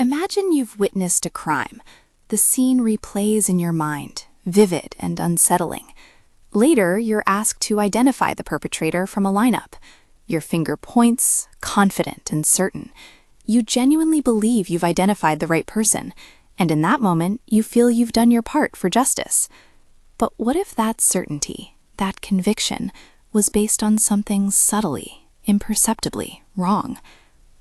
Imagine you've witnessed a crime. The scene replays in your mind, vivid and unsettling. Later, you're asked to identify the perpetrator from a lineup. Your finger points, confident and certain. You genuinely believe you've identified the right person, and in that moment, you feel you've done your part for justice. But what if that certainty, that conviction, was based on something subtly, imperceptibly wrong?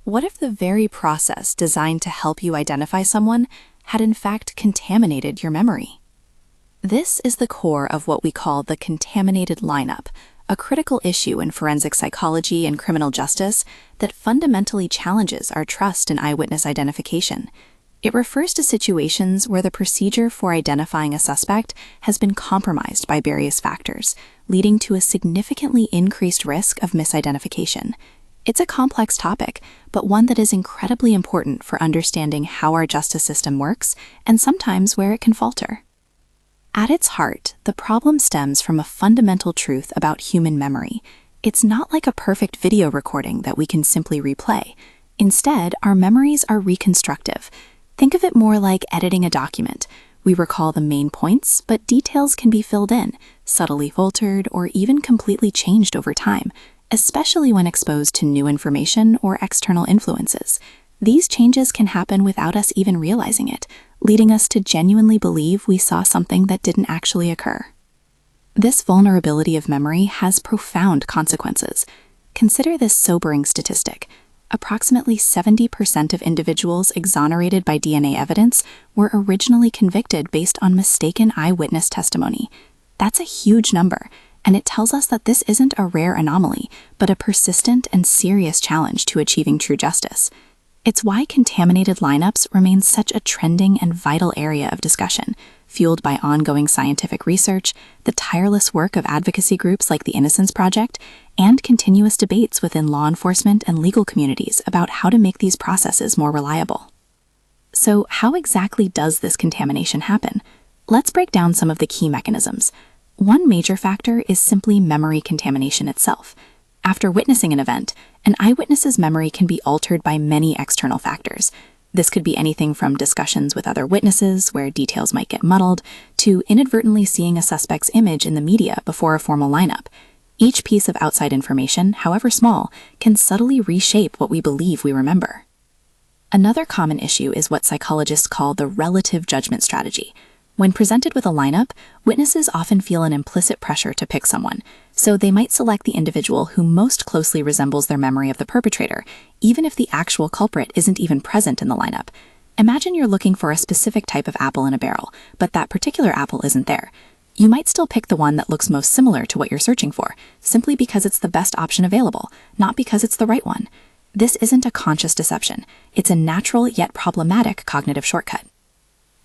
What if the very process designed to help you identify someone had in fact contaminated your memory? This is the core of what we call the contaminated lineup, a critical issue in forensic psychology and criminal justice that fundamentally challenges our trust in eyewitness identification. It refers to situations where the procedure for identifying a suspect has been compromised by various factors, leading to a significantly increased risk of misidentification. It's a complex topic, but one that is incredibly important for understanding how our justice system works and sometimes where it can falter. At its heart, the problem stems from a fundamental truth about human memory. It's not like a perfect video recording that we can simply replay. Instead, our memories are reconstructive. Think of it more like editing a document. We recall the main points, but details can be filled in, subtly altered, or even completely changed over time, especially when exposed to new information or external influences. These changes can happen without us even realizing it, leading us to genuinely believe we saw something that didn't actually occur. This vulnerability of memory has profound consequences. Consider this sobering statistic. Approximately 70% of individuals exonerated by DNA evidence were originally convicted based on mistaken eyewitness testimony. That's a huge number, and it tells us that this isn't a rare anomaly, but a persistent and serious challenge to achieving true justice. It's why contaminated lineups remain such a trending and vital area of discussion, fueled by ongoing scientific research, the tireless work of advocacy groups like the Innocence Project, and continuous debates within law enforcement and legal communities about how to make these processes more reliable. So, how exactly does this contamination happen? Let's break down some of the key mechanisms. One major factor is simply memory contamination itself. After witnessing an event, an eyewitness's memory can be altered by many external factors. This could be anything from discussions with other witnesses, where details might get muddled, to inadvertently seeing a suspect's image in the media before a formal lineup. Each piece of outside information, however small, can subtly reshape what we believe we remember. Another common issue is what psychologists call the relative judgment strategy. When presented with a lineup, witnesses often feel an implicit pressure to pick someone, so they might select the individual who most closely resembles their memory of the perpetrator, even if the actual culprit isn't even present in the lineup. Imagine you're looking for a specific type of apple in a barrel, but that particular apple isn't there. You might still pick the one that looks most similar to what you're searching for, simply because it's the best option available, not because it's the right one. This isn't a conscious deception. It's a natural yet problematic cognitive shortcut.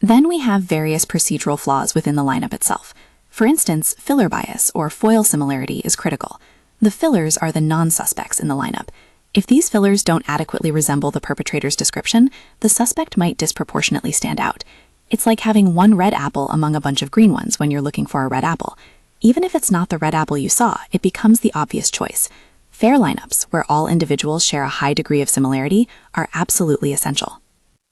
Then we have various procedural flaws within the lineup itself. For instance, filler bias or foil similarity is critical. The fillers are the non-suspects in the lineup. If these fillers don't adequately resemble the perpetrator's description, the suspect might disproportionately stand out. It's like having one red apple among a bunch of green ones when you're looking for a red apple. Even if it's not the red apple you saw, it becomes the obvious choice. Fair lineups, where all individuals share a high degree of similarity, are absolutely essential.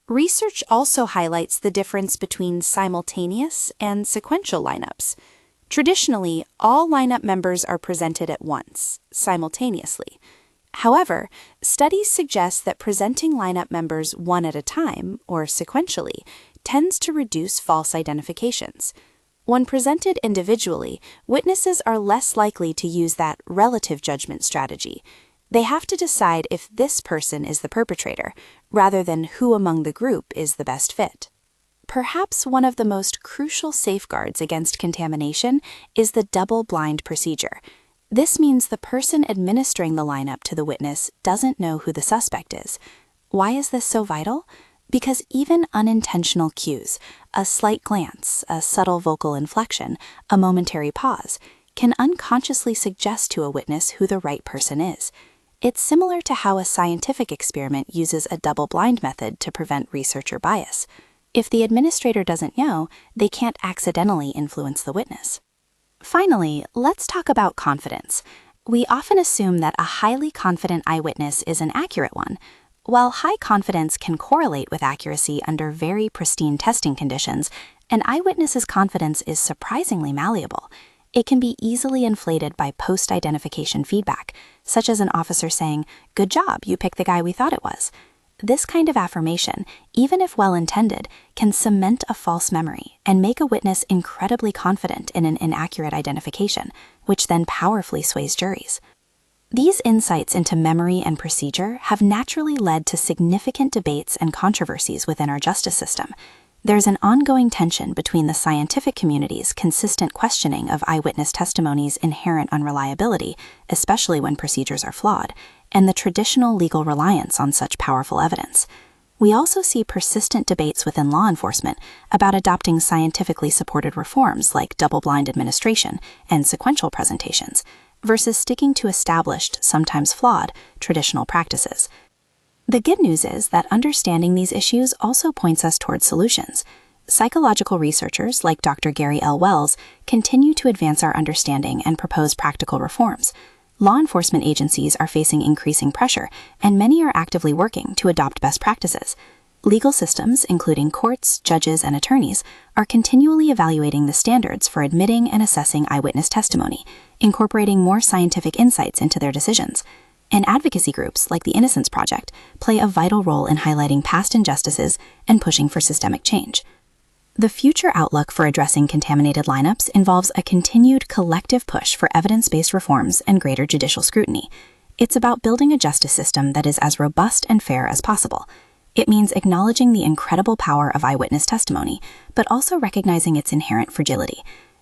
Research also highlights the difference between simultaneous and sequential lineups. Traditionally, all lineup members are presented at once, simultaneously. However, studies suggest that presenting lineup members one at a time, or sequentially, tends to reduce false identifications. When presented individually, witnesses are less likely to use that relative judgment strategy. They have to decide if this person is the perpetrator, rather than who among the group is the best fit. Perhaps one of the most crucial safeguards against contamination is the double-blind procedure. This means the person administering the lineup to the witness doesn't know who the suspect is. Why is this so vital? Because even unintentional cues, a slight glance, a subtle vocal inflection, a momentary pause, can unconsciously suggest to a witness who the right person is. It's similar to how a scientific experiment uses a double-blind method to prevent researcher bias. If the administrator doesn't know, they can't accidentally influence the witness. Finally, let's talk about confidence. We often assume that a highly confident eyewitness is an accurate one. While high confidence can correlate with accuracy under very pristine testing conditions, an eyewitness's confidence is surprisingly malleable. It can be easily inflated by post-identification feedback, such as an officer saying, "Good job, you picked the guy we thought it was." This kind of affirmation, even if well-intended, can cement a false memory and make a witness incredibly confident in an inaccurate identification, which then powerfully sways juries. These insights into memory and procedure have naturally led to significant debates and controversies within our justice system. There's an ongoing tension between the scientific community's consistent questioning of eyewitness testimony's inherent unreliability, especially when procedures are flawed, and the traditional legal reliance on such powerful evidence. We also see persistent debates within law enforcement about adopting scientifically supported reforms like double-blind administration and sequential presentations, versus sticking to established, sometimes flawed, traditional practices. The good news is that understanding these issues also points us towards solutions. Psychological researchers like Dr. Gary L. Wells continue to advance our understanding and propose practical reforms. Law enforcement agencies are facing increasing pressure, and many are actively working to adopt best practices. Legal systems, including courts, judges, and attorneys, are continually evaluating the standards for admitting and assessing eyewitness testimony, incorporating more scientific insights into their decisions. And advocacy groups like the Innocence Project play a vital role in highlighting past injustices and pushing for systemic change. The future outlook for addressing contaminated lineups involves a continued collective push for evidence-based reforms and greater judicial scrutiny. It's about building a justice system that is as robust and fair as possible. It means acknowledging the incredible power of eyewitness testimony, but also recognizing its inherent fragility.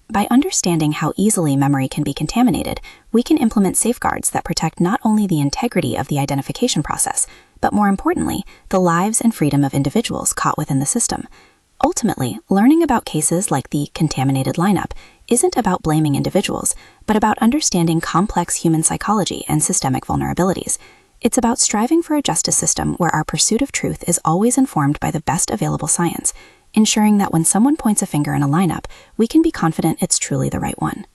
By understanding how easily memory can be contaminated, we can implement safeguards that protect not only the integrity of the identification process, but more importantly, the lives and freedom of individuals caught within the system. Ultimately, learning about cases like the contaminated lineup isn't about blaming individuals, but about understanding complex human psychology and systemic vulnerabilities. It's about striving for a justice system where our pursuit of truth is always informed by the best available science, ensuring that when someone points a finger in a lineup, we can be confident it's truly the right one.